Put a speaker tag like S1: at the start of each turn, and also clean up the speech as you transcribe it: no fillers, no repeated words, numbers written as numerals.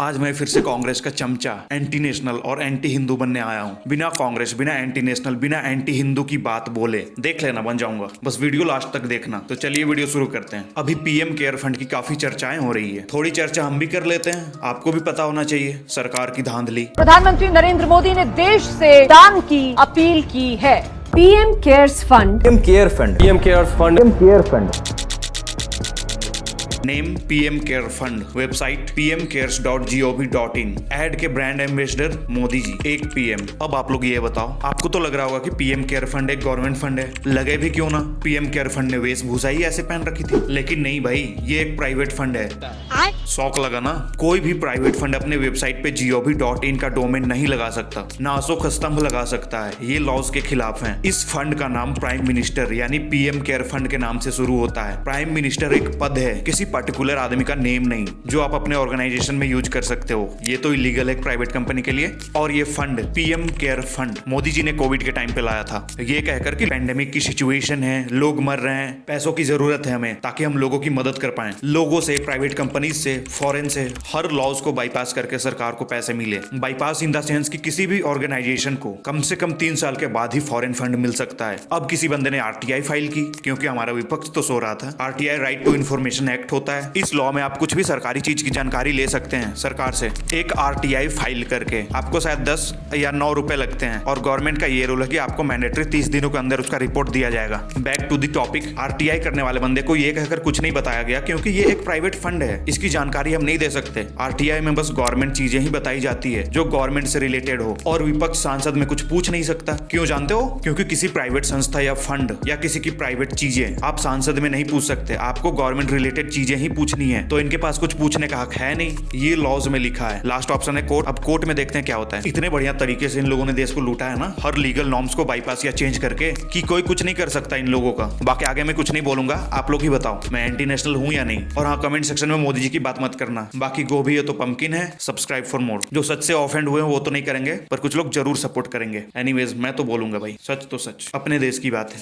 S1: आज मैं फिर से कांग्रेस का चमचा, एंटी नेशनल और एंटी हिंदू बनने आया हूँ। बिना कांग्रेस, बिना एंटी नेशनल, बिना एंटी हिंदू की बात बोले देख लेना बन जाऊंगा। बस वीडियो लास्ट तक देखना। तो चलिए वीडियो शुरू करते हैं। अभी पीएम केयर फंड की काफी चर्चाएं हो रही है, थोड़ी चर्चा हम भी कर लेते हैं। आपको भी पता होना चाहिए सरकार की धांधली।
S2: प्रधानमंत्री नरेंद्र मोदी ने देश से दान की अपील की है।
S3: PM cares fund,
S4: PM care fund, PM cares fund, PM care fund.
S1: Name PM care fund, website pmcares.gov.in। Add के ब्रांड एम्बेसडर मोदी जी, एक पीएम। अब आप लोग ये बताओ, आपको तो लग रहा होगा कि पीएम केयर फंड एक गवर्नमेंट फंड है। लगे भी क्यों ना, पीएम केयर फंड ने वेशभूषा ही ऐसे पहन रखी थी। लेकिन नहीं भाई, ये एक प्राइवेट फंड है। शौक लगा ना। कोई भी प्राइवेट फंड अपने वेबसाइट पे gov.in का डोमेन नहीं लगा सकता, ना अशोक स्तंभ लगा सकता है। ये लॉज के खिलाफ है। इस फंड का नाम प्राइम मिनिस्टर यानी पीएम केयर फंड के नाम से शुरू होता है। प्राइम मिनिस्टर एक पद है, किसी पर्टिकुलर आदमी का नेम नहीं, जो आप अपने ऑर्गेनाइजेशन में यूज कर सकते हो। ये तो इलीगल है प्राइवेट कंपनी के लिए। और ये fund PM care fund Modi ji ने कोविड के टाइम पे लाया था, ये कहकर कि पैंडेमिक की सिचुएशन है, लोग मर रहे हैं, पैसों की जरूरत है हमें, ताकि हम लोगों की मदद कर पाए। लोगों से, प्राइवेट कंपनी से, फॉरेन से, हर लॉज को बाईपास करके सरकार को पैसे मिले। बाईपास इन द सेंस कि किसी भी ऑर्गेनाइजेशन को कम से कम 3 साल के बाद ही फॉरेन फंड मिल सकता है। अब किसी बंदे ने आरटीआई फाइल की, क्योंकि हमारा विपक्ष तो सो रहा था। RTI right to information act होता है। इस लॉ में आप कुछ भी सरकारी चीज की जानकारी ले सकते हैं सरकार से। एक आरटीआई फाइल करके आपको शायद 10 या 9 रुपए लगते हैं, और गवर्नमेंट का ये रूल है कि आपको मैंडेटरी 30 दिनों के अंदर उसका रिपोर्ट दिया जाएगा। Back to the topic, RTI करने वाले बंदे को ये कहकर कुछ नहीं बताया गया, क्योंकि ये एक प्राइवेट फंड है, इसकी जानकारी हम नहीं दे सकते। आरटीआई में बस गवर्नमेंट चीजें ही बताई जाती है जो गवर्नमेंट से रिलेटेड हो, और विपक्ष सांसद में कुछ पूछ नहीं सकता। क्यों जानते हो? क्योंकि किसी प्राइवेट संस्था या फंड या किसी की प्राइवेट चीजें आप सांसद में नहीं पूछ सकते। आपको गवर्नमेंट रिलेटेड चीजें ही पूछनी है, तो इनके पास कुछ पूछने का हक है नहीं। ये लॉज में लिखा है। लास्ट ऑप्शन है कोर्ट। अब कोर्ट में देखते हैं क्या होता है। इतने बढ़िया तरीके से इन लोगों ने देश को लूटा है ना, हर लीगल नॉर्म्स को बाईपास या चेंज करके, कि कोई कुछ नहीं कर सकता इन लोगों का। बाकी आगे मैं कुछ नहीं बोलूंगा, आप लोग ही बताओ मैं एंटी नेशनल हूं या नहीं। और हाँ, कमेंट सेक्शन में मोदी जी की बात मत करना। बाकी गोभी है तो पंपकिन है। Subscribe for more. जो सच से ऑफेंड हुए वो तो नहीं करेंगे, पर कुछ लोग जरूर सपोर्ट करेंगे। एनीवेज, मैं तो बोलूंगा भाई, सच तो सच, अपने देश की बात है।